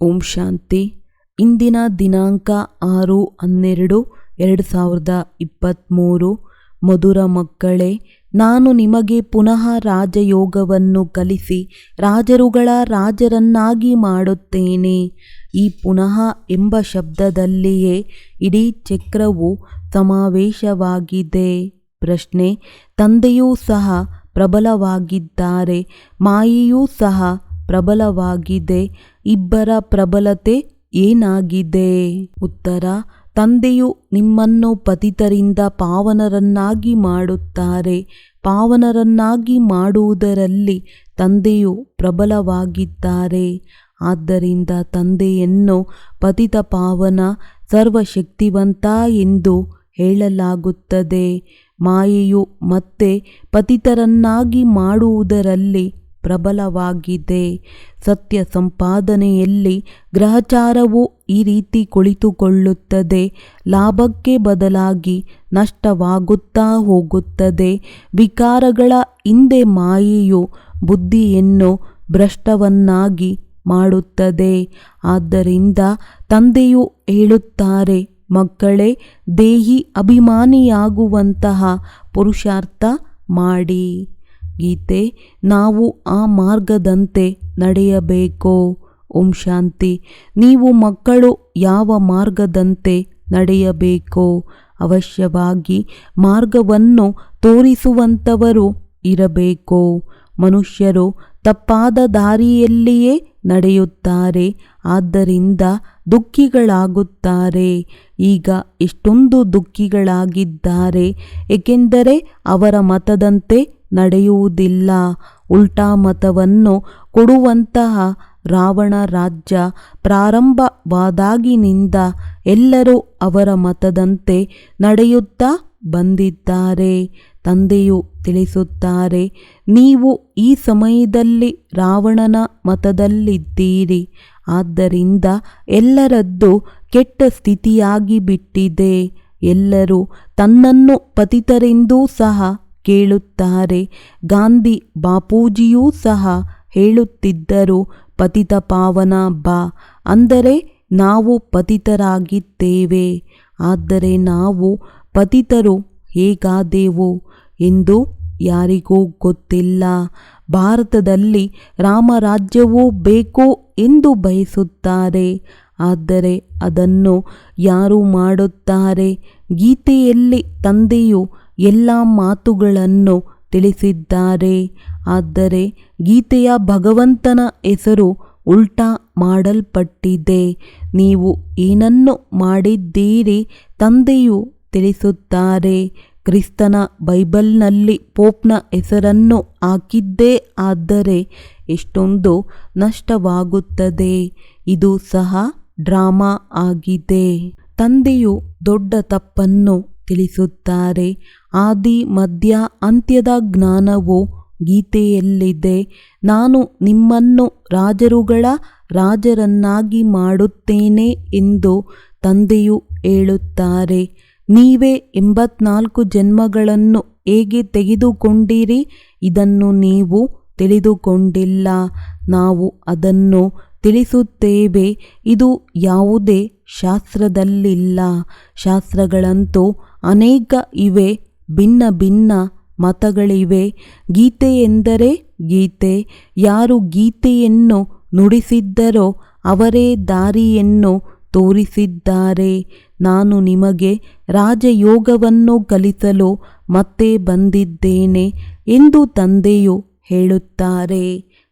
ಓಂ ಶಾಂತಿ. ಇಂದಿನ ದಿನಾಂಕ 6/12/2023. ಮಧುರ ಮಕ್ಕಳೇ, ನಾನು ನಿಮಗೆ ಪುನಃ ರಾಜಯೋಗವನ್ನು ಕಲಿಸಿ ರಾಜರುಗಳ ರಾಜರನ್ನಾಗಿ ಮಾಡುತ್ತೇನೆ. ಈ ಪುನಃ ಎಂಬ ಶಬ್ದದಲ್ಲಿಯೇ ಇಡೀ ಚಕ್ರವು ಸಮಾವೇಶವಾಗಿದೆ. ಪ್ರಶ್ನೆ: ತಂದೆಯೂ ಸಹ ಪ್ರಬಲವಾಗಿದ್ದಾರೆ, ಮಾಯೆಯೂ ಸಹ ಪ್ರಬಲವಾಗಿದೆ. ಇಬ್ಬರ ಪ್ರಬಲತೆ ಏನಾಗಿದೆ? ಉತ್ತರ: ತಂದೆಯು ನಿಮ್ಮನ್ನು ಪತಿತರಿಂದ ಪಾವನರನ್ನಾಗಿ ಮಾಡುತ್ತಾರೆ. ಪಾವನರನ್ನಾಗಿ ಮಾಡುವುದರಲ್ಲಿ ತಂದೆಯು ಪ್ರಬಲವಾಗಿದ್ದಾರೆ. ಆದ್ದರಿಂದ ತಂದೆಯನ್ನು ಪತಿತ ಪಾವನ ಸರ್ವಶಕ್ತಿವಂತ ಎಂದು ಹೇಳಲಾಗುತ್ತದೆ. ಮಾಯೆಯು ಮತ್ತೆ ಪತಿತರನ್ನಾಗಿ ಮಾಡುವುದರಲ್ಲಿ ಪ್ರಬಲವಾಗಿದೆ. ಸತ್ಯ ಸಂಪಾದನೆಯಲ್ಲಿ ಗ್ರಹಚಾರವು ಈ ರೀತಿ ಕುಳಿತುಕೊಳ್ಳುತ್ತದೆ. ಲಾಭಕ್ಕೆ ಬದಲಾಗಿ ನಷ್ಟವಾಗುತ್ತಾ ಹೋಗುತ್ತದೆ. ವಿಕಾರಗಳ ಹಿಂದೆ ಮಾಯೆಯು ಬುದ್ಧಿಯನ್ನು ಭ್ರಷ್ಟವನ್ನಾಗಿ ಮಾಡುತ್ತದೆ. ಆದ್ದರಿಂದ ತಂದೆಯು ಹೇಳುತ್ತಾರೆ, ಮಕ್ಕಳೇ, ದೇಹಿ ಅಭಿಮಾನಿಯಾಗುವಂತಹ ಪುರುಷಾರ್ಥ ಮಾಡಿ. ಗೀತೆ: ನಾವು ಆ ಮಾರ್ಗದಂತೆ ನಡೆಯಬೇಕು. ಓಂ ಶಾಂತಿ. ನೀವು ಮಕ್ಕಳು ಯಾವ ಮಾರ್ಗದಂತೆ ನಡೆಯಬೇಕು? ಅವಶ್ಯವಾಗಿ ಮಾರ್ಗವನ್ನು ತೋರಿಸುವಂಥವರು ಇರಬೇಕು. ಮನುಷ್ಯರು ತಪ್ಪಾದ ದಾರಿಯಲ್ಲಿಯೇ ನಡೆಯುತ್ತಾರೆ. ಆದ್ದರಿಂದ ದುಃಖಿಗಳಾಗುತ್ತಾರೆ. ಈಗ ಎಷ್ಟೊಂದು ದುಃಖಿಗಳಾಗಿದ್ದಾರೆ, ಏಕೆಂದರೆ ಅವರ ಮತದಂತೆ ನಡೆಯುವುದಿಲ್ಲ. ಉಲ್ಟಾ ಮತವನ್ನು ಕೊಡುವಂತಹ ರಾವಣ ರಾಜ್ಯ ಪ್ರಾರಂಭವಾದಾಗಿನಿಂದ ಎಲ್ಲರೂ ಅವರ ಮತದಂತೆ ನಡೆಯುತ್ತಾ ಬಂದಿದ್ದಾರೆ. ತಂದೆಯು ತಿಳಿಸುತ್ತಾರೆ, ನೀವು ಈ ಸಮಯದಲ್ಲಿ ರಾವಣನ ಮತದಲ್ಲಿದ್ದೀರಿ. ಆದ್ದರಿಂದ ಎಲ್ಲರದ್ದು ಕೆಟ್ಟ ಸ್ಥಿತಿಯಾಗಿ ಬಿಟ್ಟಿದೆ. ಎಲ್ಲರೂ ತನ್ನನ್ನು ಪತಿತರೆಂದೂ ಸಹ ಕೇಳುತ್ತಾರೆ. ಗಾಂಧಿ ಬಾಪೂಜಿಯೂ ಸಹ ಹೇಳುತ್ತಿದ್ದರು, ಪತಿತ ಪಾವನ ಬಾ, ಅಂದರೆ ನಾವು ಪತಿತರಾಗಿದ್ದೇವೆ. ಆದರೆ ನಾವು ಪತಿತರು ಹೇಗಾದೆವು ಎಂದು ಯಾರಿಗೂ ಗೊತ್ತಿಲ್ಲ. ಭಾರತದಲ್ಲಿ ರಾಮರಾಜ್ಯವೂ ಬೇಕು ಎಂದು ಬಯಸುತ್ತಾರೆ. ಆದರೆ ಅದನ್ನು ಯಾರು ಮಾಡುತ್ತಾರೆ? ಗೀತೆಯಲ್ಲಿ ತಂದೆಯು ಎಲ್ಲ ಮಾತುಗಳನ್ನು ತಿಳಿಸಿದ್ದಾರೆ. ಆದರೆ ಗೀತೆಯ ಭಗವಂತನ ಹೆಸರು ಉಲ್ಟಾ ಮಾಡಲ್ಪಟ್ಟಿದೆ. ನೀವು ಏನನ್ನು ಮಾಡಿದ್ದೀರಿ? ತಂದೆಯು ತಿಳಿಸುತ್ತಾರೆ, ಕ್ರಿಸ್ತನ ಬೈಬಲ್ನಲ್ಲಿ ಪೋಪ್ನ ಹೆಸರನ್ನು ಹಾಕಿದ್ದೇ ಆದರೆ ಎಷ್ಟೊಂದು ನಷ್ಟವಾಗುತ್ತದೆ. ಇದು ಸಹ ಡ್ರಾಮಾ ಆಗಿದೆ. ತಂದೆಯು ದೊಡ್ಡ ತಪ್ಪನ್ನು ತಿಳಿಸುತ್ತಾರೆ. ಆದಿ ಮಧ್ಯ ಅಂತ್ಯದ ಜ್ಞಾನವು ಗೀತೆಯಲ್ಲಿದೆ. ನಾನು ನಿಮ್ಮನ್ನು ರಾಜರುಗಳ ರಾಜರನ್ನಾಗಿ ಮಾಡುತ್ತೇನೆ ಎಂದು ತಂದೆಯು ಹೇಳುತ್ತಾರೆ. ನೀವೇ 84 ಜನ್ಮಗಳನ್ನು ಹೇಗೆ ತೆಗೆದುಕೊಂಡಿರಿ? ಇದನ್ನು ನೀವು ತಿಳಿದುಕೊಂಡಿಲ್ಲ. ನಾವು ಅದನ್ನು ತಿಳಿಸುತ್ತೇವೆ. ಇದು ಯಾವುದೇ ಶಾಸ್ತ್ರದಲ್ಲಿಲ್ಲ. ಶಾಸ್ತ್ರಗಳಂತೂ ಅನೇಕ ಇವೆ, ಭಿನ್ನ ಭಿನ್ನ ಮತಗಳಿವೆ. ಗೀತೆ ಎಂದರೆ ಗೀತೆ. ಯಾರು ಗೀತೆಯನ್ನು ನುಡಿಸಿದ್ದರೋ ಅವರೇ ದಾರಿಯನ್ನು ತೋರಿಸಿದ್ದಾರೆ. ನಾನು ನಿಮಗೆ ರಾಜಯೋಗವನ್ನು ಕಲಿಸಲು ಮತ್ತೆ ಬಂದಿದ್ದೇನೆ ಎಂದು ತಂದೆಯು ಹೇಳುತ್ತಾರೆ.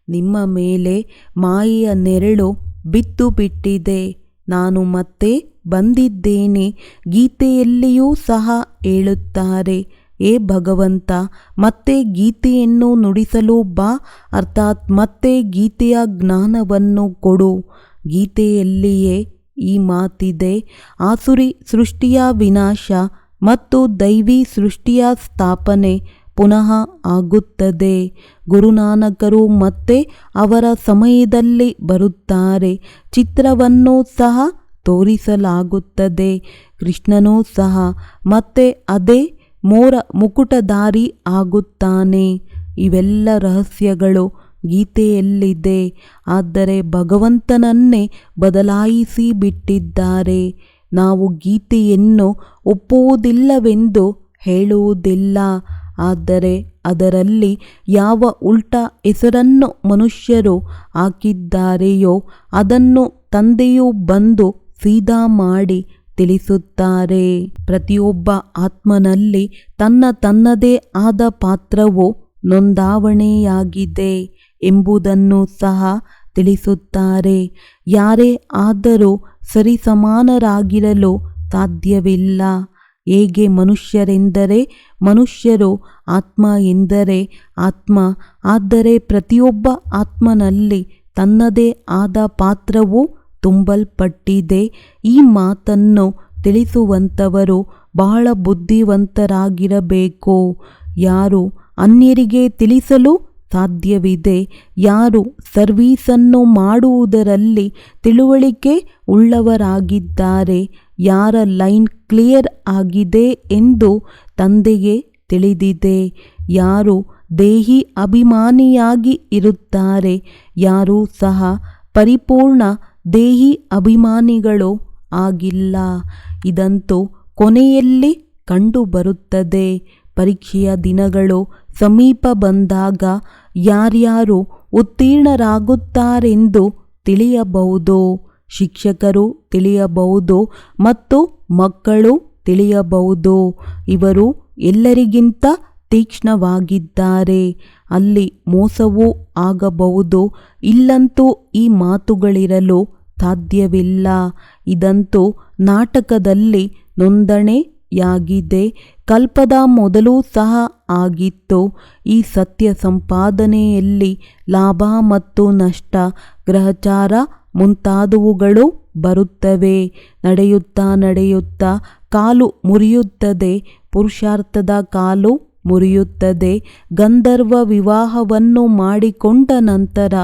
ನಿಮ್ಮ ಮೇಲೆ ಮಾಯೆಯ ನೆರಳು ಬಿದ್ದು ಬಿಟ್ಟಿದೆ. ನಾನು ಮತ್ತೆ ಬಂದಿದ್ದೇನೆ. ಗೀತೆಯಲ್ಲಿಯೂ ಸಹ ಹೇಳುತ್ತಾರೆ, ಏ ಭಗವಂತ, ಮತ್ತೆ ಗೀತೆಯನ್ನು ನುಡಿಸಲು ಬಾ, ಅರ್ಥಾತ್ ಮತ್ತೆ ಗೀತೆಯ ಜ್ಞಾನವನ್ನು ಕೊಡು. ಗೀತೆಯಲ್ಲಿಯೇ ಈ ಮಾತಿದೆ, ಆಸುರಿ ಸೃಷ್ಟಿಯ ವಿನಾಶ ಮತ್ತು ದೈವಿ ಸೃಷ್ಟಿಯ ಸ್ಥಾಪನೆ ಪುನಃ ಆಗುತ್ತದೆ. ಗುರುನಾನಕರು ಮತ್ತೆ ಅವರ ಸಮಯದಲ್ಲಿ ಬರುತ್ತಾರೆ. ಚಿತ್ರವನ್ನು ಸಹ ತೋರಿಸಲಾಗುತ್ತದೆ. ಕೃಷ್ಣನೂ ಸಹ ಮತ್ತೆ ಅದೇ ಮೋರ ಮುಕುಟಧಾರಿ ಆಗುತ್ತಾನೆ. ಇವೆಲ್ಲ ರಹಸ್ಯಗಳು ಗೀತೆಯಲ್ಲಿದೆ. ಆದರೆ ಭಗವಂತನನ್ನೇ ಬದಲಾಯಿಸಿ ಬಿಟ್ಟಿದ್ದಾರೆ. ನಾವು ಗೀತೆಯನ್ನು ಒಪ್ಪುವುದಿಲ್ಲವೆಂದು ಹೇಳುವುದಿಲ್ಲ, ಆದರೆ ಅದರಲ್ಲಿ ಯಾವ ಉಲ್ಟಾ ಹೆಸರನ್ನು ಮನುಷ್ಯರು ಹಾಕಿದ್ದಾರೆಯೋ ಅದನ್ನು ತಂದೆಯು ಬಂದು ಸೀದಾ ಮಾಡಿ ತಿಳಿಸುತ್ತಾರೆ. ಪ್ರತಿಯೊಬ್ಬ ಆತ್ಮನಲ್ಲಿ ತನ್ನದೇ ಆದ ಪಾತ್ರವು ನೋಂದಾವಣೆಯಾಗಿದೆ ಎಂಬುದನ್ನು ಸಹ ತಿಳಿಸುತ್ತಾರೆ. ಯಾರೇ ಆದರೂ ಸರಿಸಮಾನರಾಗಿರಲು ಸಾಧ್ಯವಿಲ್ಲ. ಹೇಗೆ ಮನುಷ್ಯರೆಂದರೆ ಮನುಷ್ಯರು, ಆತ್ಮ ಎಂದರೆ ಆತ್ಮ. ಆದರೆ ಪ್ರತಿಯೊಬ್ಬ ಆತ್ಮನಲ್ಲಿ ತನ್ನದೇ ಆದ ಪಾತ್ರವು ತುಂಬಲ್ಪಟ್ಟಿದೆ. ಈ ಮಾತನ್ನು ತಿಳಿಸುವಂಥವರು ಬಹಳ ಬುದ್ಧಿವಂತರಾಗಿರಬೇಕು. ಯಾರು ಅನ್ಯರಿಗೆ ತಿಳಿಸಲು ಸಾಧ್ಯವಿದೆ, ಯಾರು ಸರ್ವೀಸನ್ನು ಮಾಡುವುದರಲ್ಲಿ ತಿಳುವಳಿಕೆ ಉಳ್ಳವರಾಗಿದ್ದಾರೆ, ಯಾರ ಲೈನ್ ಕ್ಲಿಯರ್ ಆಗಿದೆ ಎಂದು ತಂದೆಗೆ ತಿಳಿದಿದೆ, ಯಾರು ದೇಹಿ ಅಭಿಮಾನಿಯಾಗಿ ಇರುತ್ತಾರೆ, ಯಾರೂ ಸಹ ಪರಿಪೂರ್ಣ ದೇಹಿ ಅಭಿಮಾನಿಗಳು ಆಗಿಲ್ಲ. ಇದಂತೂ ಕೊನೆಯಲ್ಲಿ ಕಂಡುಬರುತ್ತದೆ. ಪರೀಕ್ಷೆಯ ದಿನಗಳು ಸಮೀಪ ಬಂದಾಗ ಯಾರ್ಯಾರು ಉತ್ತೀರ್ಣರಾಗುತ್ತಾರೆಂದು ತಿಳಿಯಬಹುದು. ಶಿಕ್ಷಕರು ತಿಳಿಯಬಹುದು ಮತ್ತು ಮಕ್ಕಳು ತಿಳಿಯಬಹುದು. ಇವರು ಎಲ್ಲರಿಗಿಂತ ತೀಕ್ಷ್ಣವಾಗಿದ್ದಾರೆ. ಅಲ್ಲಿ ಮೋಸವೂ ಆಗಬಹುದು. ಇಲ್ಲಂತೂ ಈ ಮಾತುಗಳಿರಲು ಸಾಧ್ಯವಿಲ್ಲ. ಇದಂತೂ ನಾಟಕದಲ್ಲಿ ನೋಂದಣೆಯಾಗಿದೆ. ಕಲ್ಪದ ಮೊದಲು ಸಹ ಆಗಿತ್ತು. ಈ ಸತ್ಯ ಸಂಪಾದನೆಯಲ್ಲಿ ಲಾಭ ಮತ್ತು ನಷ್ಟ, ಗ್ರಹಚಾರ ಮುಂತಾದವುಗಳು ಬರುತ್ತವೆ. ನಡೆಯುತ್ತಾ ಕಾಲು ಮುರಿಯುತ್ತದೆ. ಪುರುಷಾರ್ಥದ ಕಾಲು ಮುರಿಯುತ್ತದೆ. ಗಂಧರ್ವ ವಿವಾಹವನ್ನು ಮಾಡಿಕೊಂಡ ನಂತರ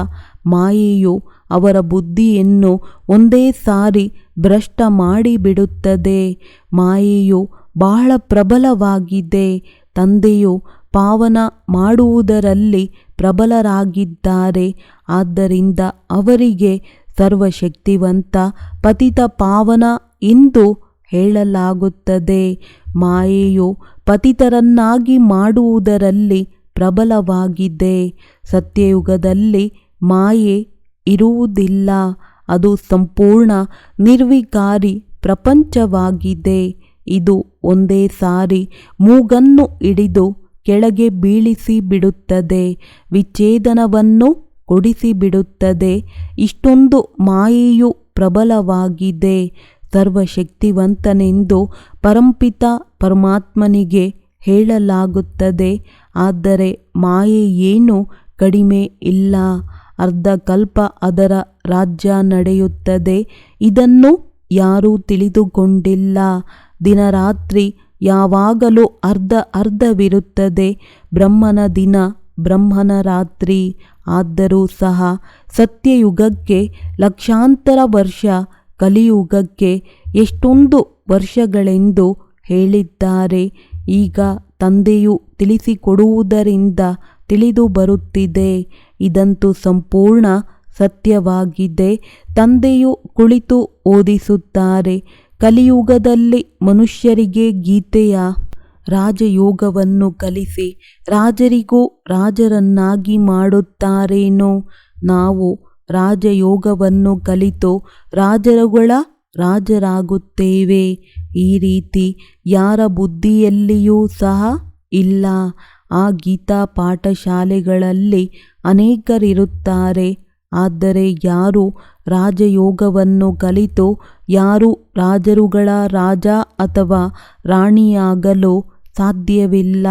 ಮಾಯೆಯು ಅವರ ಬುದ್ಧಿಯನ್ನು ಒಂದೇ ಸಾರಿ ಭ್ರಷ್ಟ ಮಾಡಿಬಿಡುತ್ತದೆ. ಮಾಯೆಯು ಬಹಳ ಪ್ರಬಲವಾಗಿದೆ. ತಂದೆಯು ಪಾವನ ಮಾಡುವುದರಲ್ಲಿ ಪ್ರಬಲರಾಗಿದ್ದಾರೆ. ಆದ್ದರಿಂದ ಅವರಿಗೆ ಸರ್ವಶಕ್ತಿವಂತ ಪತಿತ ಪಾವನ ಎಂದು ಹೇಳಲಾಗುತ್ತದೆ. ಮಾಯೆಯು ಪತಿತರನ್ನಾಗಿ ಮಾಡುವುದರಲ್ಲಿ ಪ್ರಬಲವಾಗಿದೆ. ಸತ್ಯಯುಗದಲ್ಲಿ ಮಾಯೆ ಇರುವುದಿಲ್ಲ. ಅದು ಸಂಪೂರ್ಣ ನಿರ್ವಿಕಾರಿ ಪ್ರಪಂಚವಾಗಿದೆ. ಇದು ಒಂದೇ ಸಾರಿ ಮೂಗನ್ನು ಹಿಡಿದು ಕೆಳಗೆ ಬೀಳಿಸಿ ಬಿಡುತ್ತದೆ, ವಿಚ್ಛೇದನವನ್ನು ಕೊಡಿಸಿಬಿಡುತ್ತದೆ. ಇಷ್ಟೊಂದು ಮಾಯೆಯು ಪ್ರಬಲವಾಗಿದೆ. ಸರ್ವಶಕ್ತಿವಂತನೆಂದು ಪರಂಪಿತ ಪರಮಾತ್ಮನಿಗೆ ಹೇಳಲಾಗುತ್ತದೆ. ಆದರೆ ಮಾಯೆ ಏನು ಕಡಿಮೆ ಇಲ್ಲ. ಅರ್ಧ ಕಲ್ಪ ಅದರ ರಾಜ್ಯ ನಡೆಯುತ್ತದೆ. ಇದನ್ನು ಯಾರೂ ತಿಳಿದುಕೊಂಡಿಲ್ಲ. ದಿನರಾತ್ರಿ ಯಾವಾಗಲೂ ಅರ್ಧವಿರುತ್ತದೆ. ಬ್ರಹ್ಮನ ದಿನ, ಬ್ರಹ್ಮನ ರಾತ್ರಿ. ಆದರೂ ಸಹ ಸತ್ಯಯುಗಕ್ಕೆ ಲಕ್ಷಾಂತರ ವರ್ಷ, ಕಲಿಯುಗಕ್ಕೆ ಎಷ್ಟೊಂದು ವರ್ಷಗಳೆಂದು ಹೇಳಿದ್ದಾರೆ. ಈಗ ತಂದೆಯು ತಿಳಿಸಿಕೊಡುವುದರಿಂದ ತಿಳಿದು ಬರುತ್ತಿದೆ. ಇದಂತೂ ಸಂಪೂರ್ಣ ಸತ್ಯವಾಗಿದೆ. ತಂದೆಯು ಕುಳಿತು ಓದಿಸುತ್ತಾರೆ. ಕಲಿಯುಗದಲ್ಲಿ ಮನುಷ್ಯರಿಗೆ ಗೀತೆಯ ರಾಜಯೋಗವನ್ನು ಕಲಿಸಿ ರಾಜರಿಗೂ ರಾಜರನ್ನಾಗಿ ಮಾಡುತ್ತಾರೇನೋ. ನಾವು ರಾಜಯೋಗವನ್ನು ಕಲಿತು ರಾಜರುಗಳ ರಾಜರಾಗುತ್ತೇವೆ. ಈ ರೀತಿ ಯಾರ ಬುದ್ಧಿಯಲ್ಲಿಯೂ ಸಹ ಇಲ್ಲ. ಆ ಗೀತಾ ಪಾಠಶಾಲೆಗಳಲ್ಲಿ ಅನೇಕರಿರುತ್ತಾರೆ. ಆದರೆ ಯಾರು ರಾಜಯೋಗವನ್ನು ಕಲಿತು ಯಾರು ರಾಜರುಗಳ ರಾಜ ಅಥವಾ ರಾಣಿಯಾಗಲು ಸಾಧ್ಯವಿಲ್ಲ.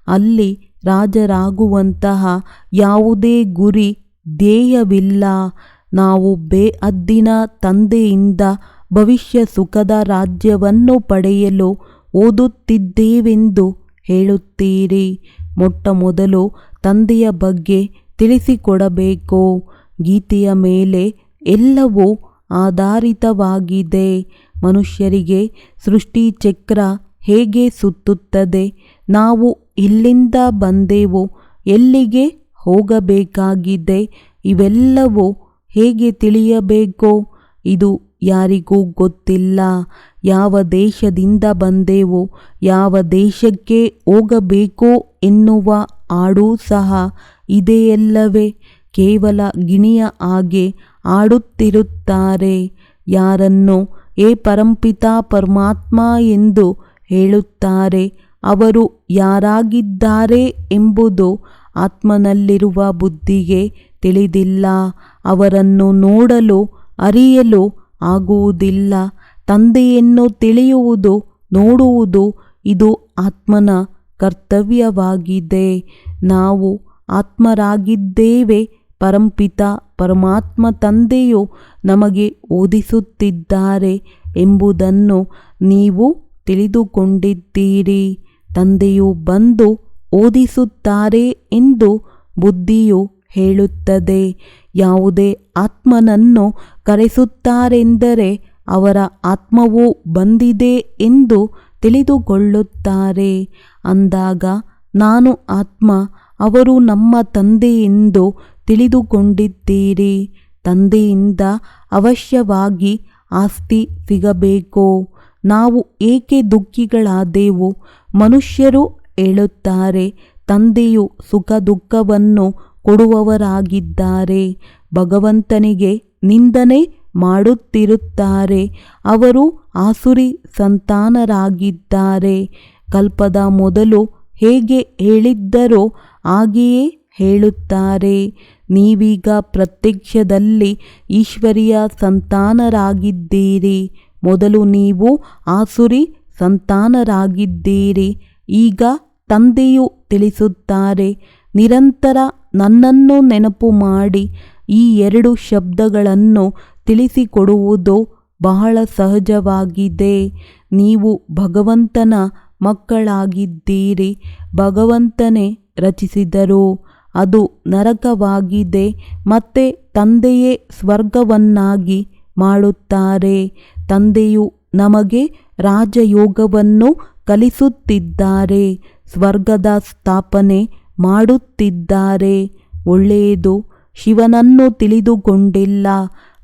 ಅಲ್ಲಿ ರಾಜರಾಗುವಂತಹ ಯಾವುದೇ ಗುರಿ ಧ್ಯೇಯವಿಲ್ಲ. ನಾವು ಬೇಅದ್ದಿನ ತಂದೆಯಿಂದ ಭವಿಷ್ಯ ಸುಖದ ರಾಜ್ಯವನ್ನು ಪಡೆಯಲು ಓದುತ್ತಿದ್ದೇವೆಂದು ಹೇಳುತ್ತೀರಿ. ಮೊಟ್ಟ ಮೊದಲು ತಂದೆಯ ಬಗ್ಗೆ ತಿಳಿಸಿಕೊಡಬೇಕು. ಗೀತೆಯ ಮೇಲೆ ಎಲ್ಲವೂ ಆಧಾರಿತವಾಗಿದೆ. ಮನುಷ್ಯರಿಗೆ ಸೃಷ್ಟಿ ಚಕ್ರ ಹೇಗೆ ಸುತ್ತುತ್ತದೆ, ನಾವು ಇಲ್ಲಿಂದ ಬಂದೆವು, ಎಲ್ಲಿಗೆ ಹೋಗಬೇಕಾಗಿದೆ. ಇವೆಲ್ಲವೂ ಹೇಗೆ ತಿಳಿಯಬೇಕೋ ಇದು ಯಾರಿಗೂ ಗೊತ್ತಿಲ್ಲ. ಯಾವ ದೇಶದಿಂದ ಬಂದೆವು, ಯಾವ ದೇಶಕ್ಕೆ ಹೋಗಬೇಕೋ ಎನ್ನುವ ಹಾಡೂ ಸಹ ಇದೆಯಲ್ಲವೇ. ಕೇವಲ ಗಿಣಿಯ ಹಾಗೆ ಆಡುತ್ತಿರುತ್ತಾರೆ. ಯಾರನ್ನು ಏ ಪರಂಪಿತ ಪರಮಾತ್ಮ ಎಂದು ಹೇಳುತ್ತಾರೆ ಅವರು ಯಾರಾಗಿದ್ದಾರೆ ಎಂಬುದು ಆತ್ಮನಲ್ಲಿರುವ ಬುದ್ಧಿಗೆ ತಿಳಿದಿಲ್ಲ. ಅವರನ್ನು ನೋಡಲು ಅರಿಯಲು ಆಗುವುದಿಲ್ಲ. ತಂದೆಯನ್ನು ತಿಳಿಯುವುದು, ನೋಡುವುದು ಇದು ಆತ್ಮನ ಕರ್ತವ್ಯವಾಗಿದೆ. ನಾವು ಆತ್ಮರಾಗಿದ್ದೇವೆ. ಪರಂಪಿತ ಪರಮಾತ್ಮ ತಂದೆಯು ನಮಗೆ ಓದಿಸುತ್ತಿದ್ದಾರೆ ಎಂಬುದನ್ನು ನೀವು ತಿಳಿದುಕೊಂಡಿದ್ದೀರಿ. ತಂದೆಯು ಬಂದು ಓದಿಸುತ್ತಾರೆ ಎಂದು ಬುದ್ಧಿಯು ಹೇಳುತ್ತದೆ. ಯಾವುದೇ ಆತ್ಮನನ್ನು ಕರೆಸುತ್ತಾರೆಂದರೆ ಅವರ ಆತ್ಮವು ಬಂದಿದೆ ಎಂದು ತಿಳಿದುಕೊಳ್ಳುತ್ತಾರೆ. ಅಂದಾಗ ನಾನು ಆತ್ಮ, ಅವರು ನಮ್ಮ ತಂದೆ ಎಂದು ತಿಳಿದುಕೊಂಡಿದ್ದೀರಿ. ತಂದೆಯಿಂದ ಅವಶ್ಯವಾಗಿ ಆಸ್ತಿ ಸಿಗಬೇಕು. ನಾವು ಏಕೆ ದುಃಖಿಗಳಾದೆವು? ಮನುಷ್ಯರು ಹೇಳುತ್ತಾರೆ ತಂದೆಯು ಸುಖ ದುಃಖವನ್ನು ಕೊಡುವವರಾಗಿದ್ದಾರೆ. ಭಗವಂತನಿಗೆ ನಿಂದನೆ ಮಾಡುತ್ತಿರುತ್ತಾರೆ. ಅವರು ಆಸುರಿ ಸಂತಾನರಾಗಿದ್ದಾರೆ. ಕಲ್ಪದ ಮೊದಲು ಹೇಗೆ ಹೇಳಿದ್ದರೋ ಹಾಗೆಯೇ ಹೇಳುತ್ತಾರೆ. ನೀವೀಗ ಪ್ರತ್ಯಕ್ಷದಲ್ಲಿ ಈಶ್ವರಿಯ ಸಂತಾನರಾಗಿದ್ದೀರಿ. ಮೊದಲು ನೀವು ಆಸುರಿ ಸಂತಾನರಾಗಿದ್ದೀರಿ. ಈಗ ತಂದೆಯು ತಿಳಿಸುತ್ತಾರೆ, ನಿರಂತರ ನನ್ನನ್ನು ನೆನಪು ಮಾಡಿ. ಈ ಎರಡು ಶಬ್ದಗಳನ್ನು ತಿಳಿಸಿಕೊಡುವುದು ಬಹಳ ಸಹಜವಾಗಿದೆ. ನೀವು ಭಗವಂತನ ಮಕ್ಕಳಾಗಿದ್ದೀರಿ. ಭಗವಂತನೇ ರಚಿಸಿದರು. ಅದು ನರಕವಾಗಿದೆ. ಮತ್ತೆ ತಂದೆಯೇ ಸ್ವರ್ಗವನ್ನಾಗಿ ಮಾಡುತ್ತಾರೆ. ತಂದೆಯು ನಮಗೆ ರಾಜಯೋಗವನ್ನು ಕಲಿಸುತ್ತಿದ್ದಾರೆ. ಸ್ವರ್ಗದ ಸ್ಥಾಪನೆ ಮಾಡುತ್ತಿದ್ದಾರೆ. ಒಳ್ಳೆಯದು. ಶಿವನನ್ನು ತಿಳಿದುಕೊಂಡಿಲ್ಲ.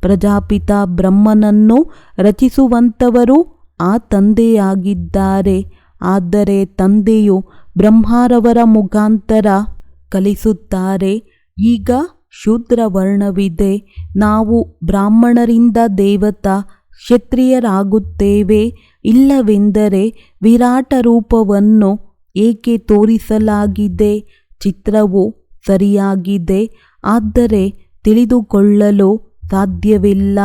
ಪ್ರಜಾಪಿತ ಬ್ರಹ್ಮನನ್ನು ರಚಿಸುವಂಥವರು ಆ ತಂದೆಯಾಗಿದ್ದಾರೆ. ಆದರೆ ತಂದೆಯು ಬ್ರಹ್ಮರವರ ಮುಖಾಂತರ ಕಲಿಸುತ್ತಾರೆ. ಈಗ ಶೂದ್ರ ವರ್ಣವಿದೆ. ನಾವು ಬ್ರಾಹ್ಮಣರಿಂದ ದೇವತಾ ಕ್ಷತ್ರಿಯರಾಗುತ್ತೇವೆ. ಇಲ್ಲವೆಂದರೆ ವಿರಾಟ ರೂಪವನ್ನು ಏಕೆ ತೋರಿಸಲಾಗಿದೆ? ಚಿತ್ರವು ಸರಿಯಾಗಿದೆ, ಆದರೆ ತಿಳಿದುಕೊಳ್ಳಲು ಸಾಧ್ಯವಿಲ್ಲ.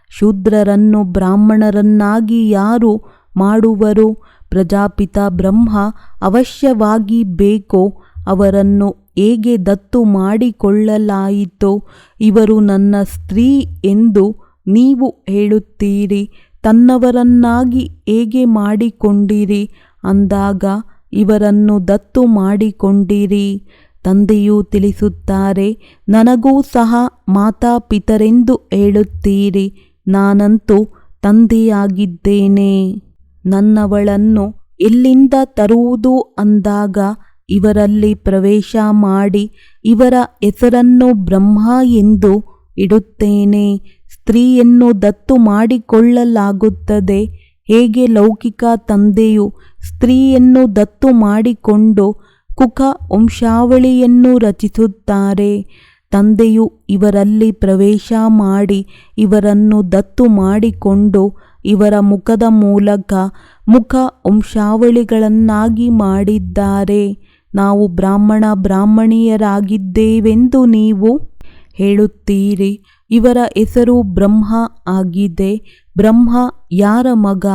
ಶೂದ್ರರನ್ನು ಬ್ರಾಹ್ಮಣರನ್ನಾಗಿ ಯಾರು ಮಾಡುವರು? ಪ್ರಜಾಪಿತ ಬ್ರಹ್ಮ ಅವಶ್ಯವಾಗಿ ಬೇಕೋ? ಅವರನ್ನು ಹೇಗೆ ದತ್ತು ಮಾಡಿಕೊಳ್ಳಲಾಯಿತು? ಇವರು ನನ್ನ ಸ್ತ್ರೀ ಎಂದು ನೀವು ಹೇಳುತ್ತೀರಿ. ತನ್ನವರನ್ನಾಗಿ ಹೇಗೆ ಮಾಡಿಕೊಂಡಿರಿ? ಅಂದಾಗ ಇವರನ್ನು ದತ್ತು ಮಾಡಿಕೊಂಡಿರಿ. ತಂದೆಯು ತಿಳಿಸುತ್ತಾರೆ, ನನಗೂ ಸಹ ಮಾತಾಪಿತರೆಂದು ಹೇಳುತ್ತೀರಿ. ನಾನಂತೂ ತಂದೆಯಾಗಿದ್ದೇನೆ. ನನ್ನವಳನ್ನು ಎಲ್ಲಿಂದ ತರುವುದು ಅಂದಾಗ ಇವರಲ್ಲಿ ಪ್ರವೇಶ ಮಾಡಿ ಇವರ ಹೆಸರನ್ನು ಬ್ರಹ್ಮ ಎಂದು ಇಡುತ್ತೇನೆ. ಸ್ತ್ರೀಯನ್ನು ದತ್ತು ಮಾಡಿಕೊಳ್ಳಲಾಗುತ್ತದೆ. ಹೇಗೆ ಲೌಕಿಕ ತಂದೆಯು ಸ್ತ್ರೀಯನ್ನು ದತ್ತು ಮಾಡಿಕೊಂಡು ಕುಕ ವಂಶಾವಳಿಯನ್ನು ರಚಿಸುತ್ತಾರೆ. ತಂದೆಯು ಇವರಲ್ಲಿ ಪ್ರವೇಶ ಮಾಡಿ ಇವರನ್ನು ದತ್ತು ಮಾಡಿಕೊಂಡು ಇವರ ಮುಖದ ಮೂಲಕ ಮುಖ ವಂಶಾವಳಿಗಳನ್ನಾಗಿ ಮಾಡಿದ್ದಾರೆ. ನಾವು ಬ್ರಾಹ್ಮಣಿಯರಾಗಿದ್ದೇವೆಂದು ನೀವು ಹೇಳುತ್ತೀರಿ. ಇವರ ಹೆಸರು ಬ್ರಹ್ಮ ಆಗಿದೆ. ಬ್ರಹ್ಮ ಯಾರ ಮಗ?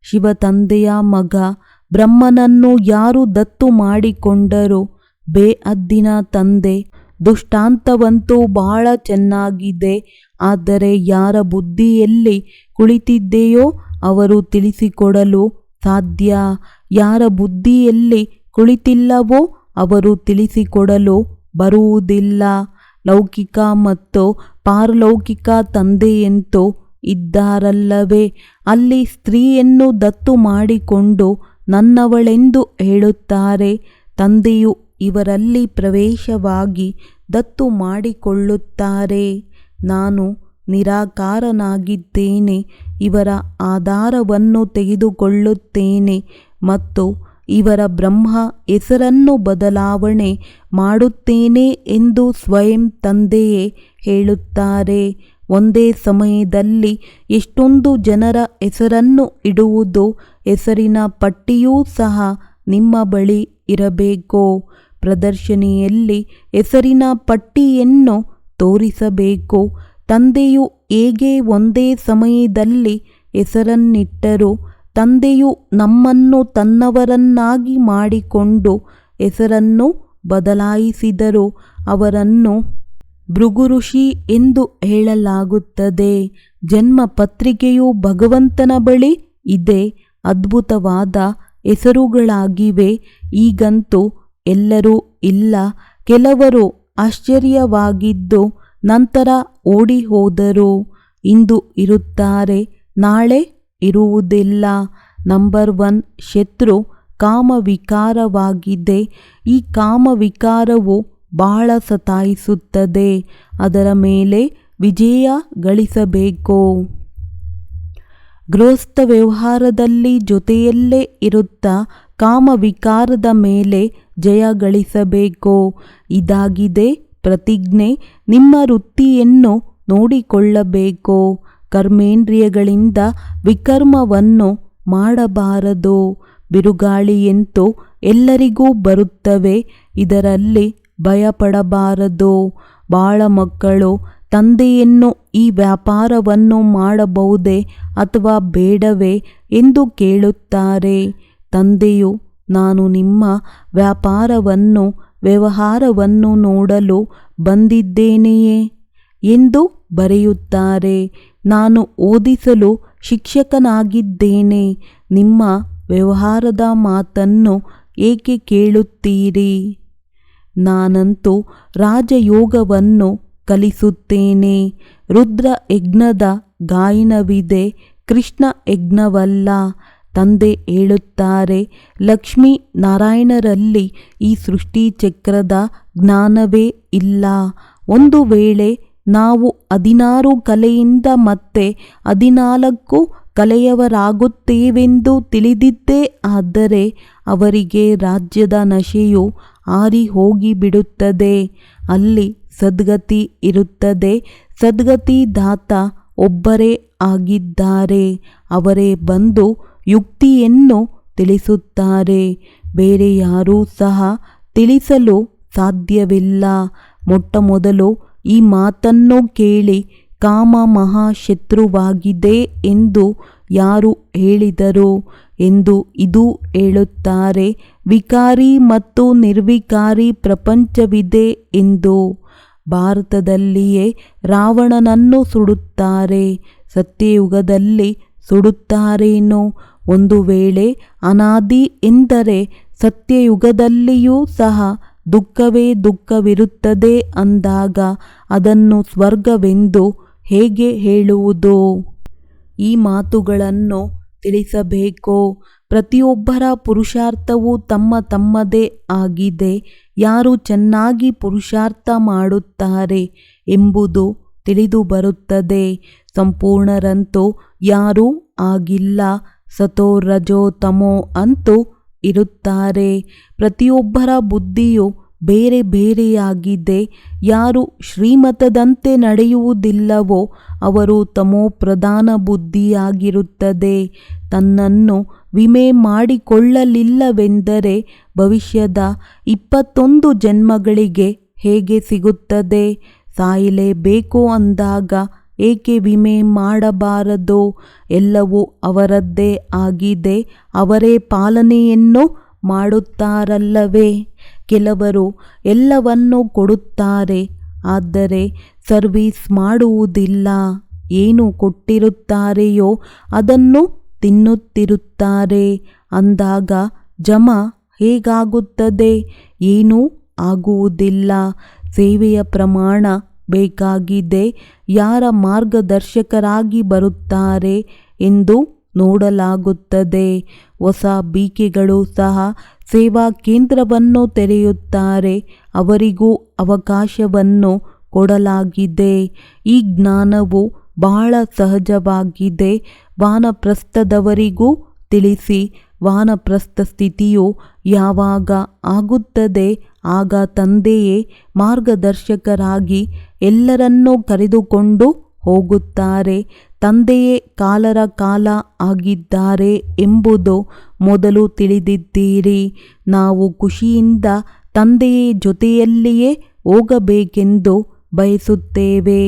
ಶಿವ ತಂದೆಯ ಮಗ. ಬ್ರಹ್ಮನನ್ನು ಯಾರು ದತ್ತು ಮಾಡಿಕೊಂಡರು? ಬೇಅದ್ದಿನ ತಂದೆ. ದೃಷ್ಟಾಂತವಂತೂ ಬಹಳ ಚೆನ್ನಾಗಿದೆ. ಆದರೆ ಯಾರ ಬುದ್ಧಿಯಲ್ಲಿ ಕುಳಿತಿದೆಯೋ ಅವರು ತಿಳಿಸಿಕೊಡಲು ಸಾಧ್ಯ. ಯಾರ ಬುದ್ಧಿಯಲ್ಲಿ ಕುಳಿತಿಲ್ಲವೋ ಅವರು ತಿಳಿಸಿಕೊಡಲು ಬರುವುದಿಲ್ಲ. ಲೌಕಿಕ ಮತ್ತು ಪಾರಲೌಕಿಕ ತಂದೆಯಂತೂ ಇದ್ದಾರಲ್ಲವೇ? ಅಲ್ಲಿ ಸ್ತ್ರೀಯನ್ನು ದತ್ತು ಮಾಡಿಕೊಂಡು ನನ್ನವಳೆಂದು ಹೇಳುತ್ತಾರೆ. ತಂದೆಯು ಇವರಲ್ಲಿ ಪ್ರವೇಶವಾಗಿ ದತ್ತು ಮಾಡಿಕೊಳ್ಳುತ್ತಾರೆ. ನಾನು ನಿರಾಕಾರನಾಗಿದ್ದೇನೆ, ಇವರ ಆಧಾರವನ್ನು ತೆಗೆದುಕೊಳ್ಳುತ್ತೇನೆ ಮತ್ತು ಇವರ ಬ್ರಹ್ಮ ಹೆಸರನ್ನು ಬದಲಾವಣೆ ಮಾಡುತ್ತೇನೆ ಎಂದು ಸ್ವಯಂ ತಂದೆಯೇ ಹೇಳುತ್ತಾರೆ. ಒಂದೇ ಸಮಯದಲ್ಲಿ ಎಷ್ಟೊಂದು ಜನರ ಹೆಸರನ್ನು ಇಡುವುದು, ಹೆಸರಿನ ಪಟ್ಟಿಯೂ ಸಹ ನಿಮ್ಮ ಬಳಿ ಇರಬೇಕು. ಪ್ರದರ್ಶನಿಯಲ್ಲಿ ಹೆಸರಿನ ಪಟ್ಟಿಯನ್ನು ತೋರಿಸಬೇಕು. ತಂದೆಯು ಹೇಗೆ ಒಂದೇ ಸಮಯದಲ್ಲಿ ಹೆಸರನ್ನಿಟ್ಟರು, ತಂದೆಯು ನಮ್ಮನ್ನು ತನ್ನವರನ್ನಾಗಿ ಮಾಡಿಕೊಂಡು ಹೆಸರನ್ನು ಬದಲಾಯಿಸಿದರು. ಅವರನ್ನು ಭೃಗುಋಷಿ ಎಂದು ಹೇಳಲಾಗುತ್ತದೆ. ಜನ್ಮ ಪತ್ರಿಕೆಯು ಭಗವಂತನ ಬಳಿ ಇದೆ. ಅದ್ಭುತವಾದ ಹೆಸರುಗಳಾಗಿವೆ. ಈಗಂತೂ ಎಲ್ಲರೂ ಇಲ್ಲ. ಕೆಲವರು ಆಶ್ಚರ್ಯವಾಗಿದ್ದು ನಂತರ ಓಡಿ ಹೋದರು. ಇಂದು ಇರುತ್ತಾರೆ, ನಾಳೆ ಇರುವುದಿಲ್ಲ. ನಂಬರ್ 1 ಶತ್ರು ಕಾಮವಿಕಾರವಾಗಿದೆ. ಈ ಕಾಮವಿಕಾರವು ಬಹಳ ಸತಾಯಿಸುತ್ತದೆ. ಅದರ ಮೇಲೆ ವಿಜಯ ಗಳಿಸಬೇಕು. ಗೃಹಸ್ಥ ವ್ಯವಹಾರದಲ್ಲಿ ಜೊತೆಯಲ್ಲೇ ಇರುತ್ತಾ ಕಾಮವಿಕಾರದ ಮೇಲೆ ಜಯ ಗಳಿಸಬೇಕು. ಇದಾಗಿದೆ ಪ್ರತಿಜ್ಞೆ. ನಿಮ್ಮ ವೃತ್ತಿಯನ್ನು ನೋಡಿಕೊಳ್ಳಬೇಕು. ಕರ್ಮೇಂದ್ರಿಯಗಳಿಂದ ವಿಕರ್ಮವನ್ನು ಮಾಡಬಾರದು. ಬಿರುಗಾಳಿಯಂತೂ ಎಲ್ಲರಿಗೂ ಬರುತ್ತವೆ, ಇದರಲ್ಲಿ ಭಯಪಡಬಾರದು. ಬಾಳ ಮಕ್ಕಳು ತಂದೆಯನ್ನು ಈ ವ್ಯಾಪಾರವನ್ನು ಮಾಡಬಹುದೇ ಅಥವಾ ಬೇಡವೇ ಎಂದು ಕೇಳುತ್ತಾರೆ. ತಂದೆಯು ನಾನು ನಿಮ್ಮ ವ್ಯವಹಾರವನ್ನು ನೋಡಲು ಬಂದಿದ್ದೇನೆಯೇ ಎಂದು ಬರೆಯುತ್ತಾರೆ. ನಾನು ಓದಿಸಲು ಶಿಕ್ಷಕನಾಗಿದ್ದೇನೆ. ನಿಮ್ಮ ವ್ಯವಹಾರದ ಮಾತನ್ನು ಏಕೆ ಕೇಳುತ್ತೀರಿ? ನಾನಂತೂ ರಾಜಯೋಗವನ್ನು ಕಲಿಸುತ್ತೇನೆ. ರುದ್ರ ಯಜ್ಞದ ಗಾಯನವಿದೆ, ಕೃಷ್ಣ ಯಜ್ಞವಲ್ಲ. ತಂದೆ ಹೇಳುತ್ತಾರೆ, ಲಕ್ಷ್ಮೀ ನಾರಾಯಣರಲ್ಲಿ ಈ ಸೃಷ್ಟಿ ಚಕ್ರದ ಜ್ಞಾನವೇ ಇಲ್ಲ. ಒಂದು ವೇಳೆ ನಾವು 16 ಕಲೆಯಿಂದ ಮತ್ತೆ 14 ಕಲೆಯವರಾಗುತ್ತೇವೆಂದು ತಿಳಿದಿದ್ದೇ ಆದರೆ ಅವರಿಗೆ ರಾಜ್ಯದ ನಶೆಯು ಆರಿ ಹೋಗಿಬಿಡುತ್ತದೆ. ಅಲ್ಲಿ ಸದ್ಗತಿ ಇರುತ್ತದೆ. ಸದ್ಗತಿ ದಾತ ಒಬ್ಬರೇ ಆಗಿದ್ದಾರೆ. ಅವರೇ ಬಂದು ಯುಕ್ತಿಯನ್ನು ತಿಳಿಸುತ್ತಾರೆ. ಬೇರೆ ಯಾರೂ ಸಹ ತಿಳಿಸಲು ಸಾಧ್ಯವಿಲ್ಲ. ಮೊಟ್ಟಮೊದಲು ಈ ಮಾತನ್ನು ಕೇಳಿ, ಕಾಮ ಮಹಾಶತ್ರುವಾಗಿದೆ ಎಂದು ಯಾರು ಹೇಳಿದರು ಎಂದು ಇದು ಹೇಳುತ್ತಾರೆ. ವಿಕಾರಿ ಮತ್ತು ನಿರ್ವಿಕಾರಿ ಪ್ರಪಂಚವಿದೆ ಎಂದು. ಭಾರತದಲ್ಲಿಯೇ ರಾವಣನನ್ನು ಸುಡುತ್ತಾರೆ. ಸತ್ಯಯುಗದಲ್ಲಿ ಸುಡುತ್ತಾರೇನೋ? ಒಂದು ವೇಳೆ ಅನಾದಿ ಎಂದರೆ ಸತ್ಯಯುಗದಲ್ಲಿಯೂ ಸಹ ದುಃಖವೇ ದುಃಖವಿರುತ್ತದೆ ಅಂದಾಗ ಅದನ್ನು ಸ್ವರ್ಗವೆಂದು ಹೇಗೆ ಹೇಳುವುದು? ಈ ಮಾತುಗಳನ್ನು ತಿಳಿಸಬೇಕು. ಪ್ರತಿಯೊಬ್ಬರ ಪುರುಷಾರ್ಥವು ತಮ್ಮದೇ ಆಗಿದೆ. ಯಾರು ಚೆನ್ನಾಗಿ ಪುರುಷಾರ್ಥ ಮಾಡುತ್ತಾರೆ ಎಂಬುದು ತಿಳಿದು ಬರುತ್ತದೆ. ಸಂಪೂರ್ಣರಂತೂ ಯಾರೂ ಆಗಿಲ್ಲ. ಸತೋ ರಜೋ ತಮೋ ಅಂತೂ ಇರುತ್ತಾರೆ. ಪ್ರತಿಯೊಬ್ಬರ ಬುದ್ಧಿಯು ಬೇರೆ ಬೇರೆಯಾಗಿದೆ. ಯಾರು ಶ್ರೀಮತದಂತೆ ನಡೆಯುವುದಿಲ್ಲವೋ ಅವರು ತಮೋ ಪ್ರಧಾನ ಬುದ್ಧಿಯಾಗಿರುತ್ತದೆ. ತನ್ನನ್ನು ವಿಮೆ ಮಾಡಿಕೊಳ್ಳಲಿಲ್ಲವೆಂದರೆ ಭವಿಷ್ಯದ 21 ಜನ್ಮಗಳಿಗೆ ಹೇಗೆ ಸಿಗುತ್ತದೆ? ಸಾಯಲೇಬೇಕು ಅಂದಾಗ ಏಕೆ ವಿಮೆ ಮಾಡಬಾರದು? ಎಲ್ಲವೂ ಅವರದ್ದೇ ಆಗಿದೆ. ಅವರೇ ಪಾಲನೆಯನ್ನು ಮಾಡುತ್ತಾರಲ್ಲವೇ? ಕೆಲವರು ಎಲ್ಲವನ್ನೂ ಕೊಡುತ್ತಾರೆ, ಆದರೆ ಸರ್ವೀಸ್ ಮಾಡುವುದಿಲ್ಲ. ಏನು ಕೊಟ್ಟಿರುತ್ತಾರೆಯೋ ಅದನ್ನು ತಿನ್ನುತ್ತಿರುತ್ತಾರೆ. ಅಂದಾಗ ಜಮಾ ಹೇಗಾಗುತ್ತದೆ? ಏನೂ ಆಗುವುದಿಲ್ಲ. ಸೇವೆಯ ಪ್ರಮಾಣ ಬೇಕಾಗಿದೆ. ಯಾರ ಮಾರ್ಗದರ್ಶಕರಾಗಿ ಬರುತ್ತಾರೆ ಎಂದು ನೋಡಲಾಗುತ್ತದೆ. ಹೊಸ ಬೀಕೆಗಳು ಸಹ ಸೇವಾ ಕೇಂದ್ರವನ್ನು ತೆರೆಯುತ್ತಾರೆ, ಅವರಿಗೂ ಅವಕಾಶವನ್ನು ಕೊಡಲಾಗಿದೆ. ಈ ಜ್ಞಾನವು ಬಹಳ ಸಹಜವಾಗಿದೆ. ವಾನಪ್ರಸ್ಥದವರಿಗೂ ತಿಳಿಸಿ. ವಾನಪ್ರಸ್ಥ ಸ್ಥಿತಿಯು ಯಾವಾಗ ಆಗುತ್ತದೆ ಆಗ ತಂದೆಯೇ ಮಾರ್ಗದರ್ಶಕರಾಗಿ ಎಲ್ಲರನ್ನೂ ಕರೆದುಕೊಂಡು ಹೋಗುತ್ತಾರೆ. ತಂದೆಯೇ ಕಾಲರ ಕಾಲ ಆಗಿದ್ದಾರೆ ಎಂಬುದು ಮೊದಲು ತಿಳಿದಿದ್ದೀರಿ. ನಾವು ಖುಷಿಯಿಂದ ತಂದೆಯ ಜೊತೆಯಲ್ಲಿಯೇ ಹೋಗಬೇಕೆಂದು ಬಯಸುತ್ತೇವೆ.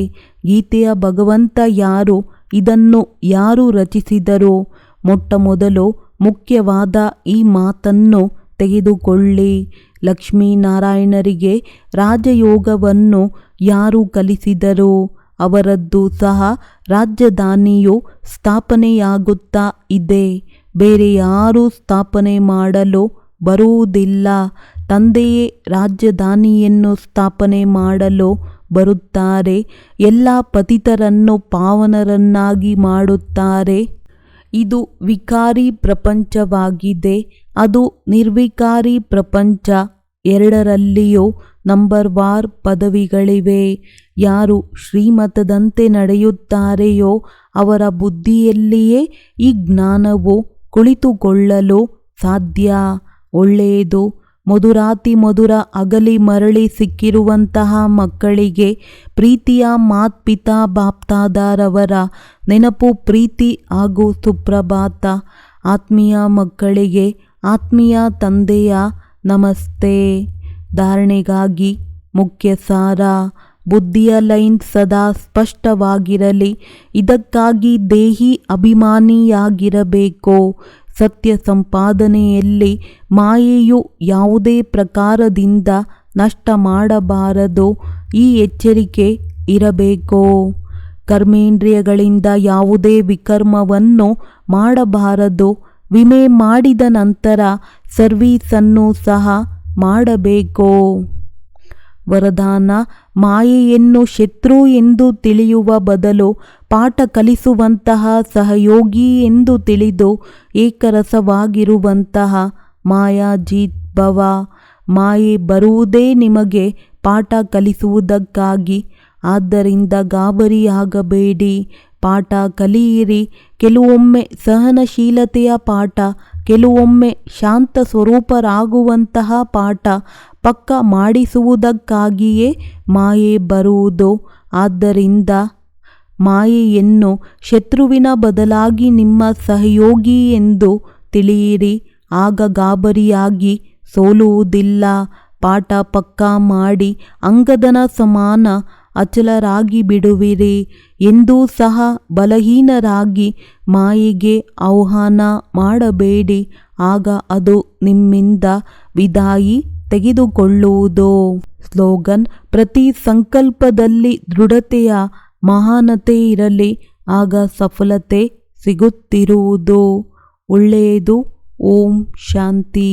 ಗೀತೆಯ ಭಗವಂತ ಯಾರು? ಇದನ್ನು ಯಾರು ರಚಿಸಿದರು? ಮೊಟ್ಟಮೊದಲು ಮುಖ್ಯವಾದ ಈ ಮಾತನ್ನು ತೆಗೆದುಕೊಳ್ಳಿ. ಲಕ್ಷ್ಮೀನಾರಾಯಣರಿಗೆ ರಾಜಯೋಗವನ್ನು ಯಾರು ಕಲಿಸಿದರು? ಅವರದ್ದು ಸಹ ರಾಜಧಾನಿಯು ಸ್ಥಾಪನೆಯಾಗುತ್ತಾ ಇದೆ. ಬೇರೆ ಯಾರೂ ಸ್ಥಾಪನೆ ಮಾಡಲು ಬರುವುದಿಲ್ಲ. ತಂದೆಯೇ ರಾಜಧಾನಿಯನ್ನು ಸ್ಥಾಪನೆ ಮಾಡಲು ಬರುತ್ತಾರೆ. ಎಲ್ಲ ಪತಿತರನ್ನು ಪಾವನರನ್ನಾಗಿ ಮಾಡುತ್ತಾರೆ. ಇದು ವಿಕಾರಿ ಪ್ರಪಂಚವಾಗಿದೆ. ಅದು ನಿರ್ವಿಕಾರಿ ಪ್ರಪಂಚ. ಎರಡರಲ್ಲಿಯೂ ನಂಬರ್ವಾರ್ ಪದವಿಗಳಿವೆ. ಯಾರು ಶ್ರೀಮತದಂತೆ ನಡೆಯುತ್ತಾರೆಯೋ ಅವರ ಬುದ್ಧಿಯಲ್ಲಿಯೇ ಈ ಜ್ಞಾನವು ಕುಳಿತುಕೊಳ್ಳಲು ಸಾಧ್ಯ. ಒಳ್ಳೆಯದು. ಮಧುರಾತಿ ಮಧುರ ಅಗಲಿ ಮರಳಿ ಸಿಕ್ಕಿರುವಂತಹ ಮಕ್ಕಳಿಗೆ ಪ್ರೀತಿಯ ಮಾತ್ಪಿತಾ ಬಾಪ್ತಾದರವರ ನೆನಪು, ಪ್ರೀತಿ ಹಾಗೂ ಸುಪ್ರಭಾತ. ಆತ್ಮೀಯ ಮಕ್ಕಳಿಗೆ ಆತ್ಮೀಯ ತಂದೆಯ ನಮಸ್ತೆ. ಧಾರಣೆಗಾಗಿ ಮುಖ್ಯ ಸಾರ. ಬುದ್ಧಿಯ ಲೈನ್ ಸದಾ ಸ್ಪಷ್ಟವಾಗಿರಲಿ. ಇದಕ್ಕಾಗಿ ದೇಹಿ ಅಭಿಮಾನಿಯಾಗಿರಬೇಕು. ಸತ್ಯ ಸಂಪಾದನೆಯಲ್ಲಿ ಮಾಯೆಯು ಯಾವುದೇ ಪ್ರಕಾರದಿಂದ ನಷ್ಟ ಮಾಡಬಾರದು. ಈ ಎಚ್ಚರಿಕೆ ಇರಬೇಕು. ಕರ್ಮೇಂದ್ರಿಯಗಳಿಂದ ಯಾವುದೇ ವಿಕರ್ಮವನ್ನು ಮಾಡಬಾರದು. ವಿಮೆ ಮಾಡಿದ ನಂತರ ಸರ್ವೀಸನ್ನು ಸಹ ಮಾಡಬೇಕು. ವರದಾನ: ಮಾಯೆಯನ್ನು ಶತ್ರು ಎಂದು ತಿಳಿಯುವ ಬದಲು ಪಾಠ ಕಲಿಸುವಂತಹ ಸಹಯೋಗಿ ಎಂದು ತಿಳಿದು ಏಕರಸವಾಗಿರುವಂತಹ ಮಾಯಾಜೀತ್ ಭವ. ಮಾಯೆ ಬರುವುದೇ ನಿಮಗೆ ಪಾಠ ಕಲಿಸುವುದಕ್ಕಾಗಿ. ಆದ್ದರಿಂದ ಗಾಬರಿಯಾಗಬೇಡಿ. ಪಾಠ ಕಲಿಯಿರಿ. ಕೆಲವೊಮ್ಮೆ ಸಹನಶೀಲತೆಯ ಪಾಠ, ಕೆಲವೊಮ್ಮೆ ಶಾಂತ ಸ್ವರೂಪರಾಗುವಂತಹ ಪಾಠ ಪಕ್ಕ ಮಾಡಿಸುವುದಕ್ಕಾಗಿಯೇ ಮಾಯೆ ಬರುವುದು. ಆದ್ದರಿಂದ ಮಾಯೆಯನ್ನು ಶತ್ರುವಿನ ಬದಲಾಗಿ ನಿಮ್ಮ ಸಹಯೋಗಿ ಎಂದು ತಿಳಿಯಿರಿ. ಆಗ ಗಾಬರಿಯಾಗಿ ಸೋಲುವುದಿಲ್ಲ. ಪಾಠ ಪಕ್ಕಾ ಮಾಡಿ ಅಂಗದನ ಸಮಾನ ಅಚಲರಾಗಿ ಬಿಡುವಿರಿ. ಎಂದೂ ಸಹ ಬಲಹೀನರಾಗಿ ಮಾಯೆಗೆ ಆಹ್ವಾನ ಮಾಡಬೇಡಿ. ಆಗ ಅದು ನಿಮ್ಮಿಂದ ವಿದಾಯಿ ತೆಗೆದುಕೊಳ್ಳುವುದು. ಸ್ಲೋಗನ್: ಪ್ರತಿ ಸಂಕಲ್ಪದಲ್ಲಿ ದೃಢತೆಯ ಮಹಾನತೆ ಇರಲಿ. ಆಗ ಸಫಲತೆ ಸಿಗುತ್ತಿರುವುದು. ಒಳ್ಳೆಯದು. ಓಂ ಶಾಂತಿ.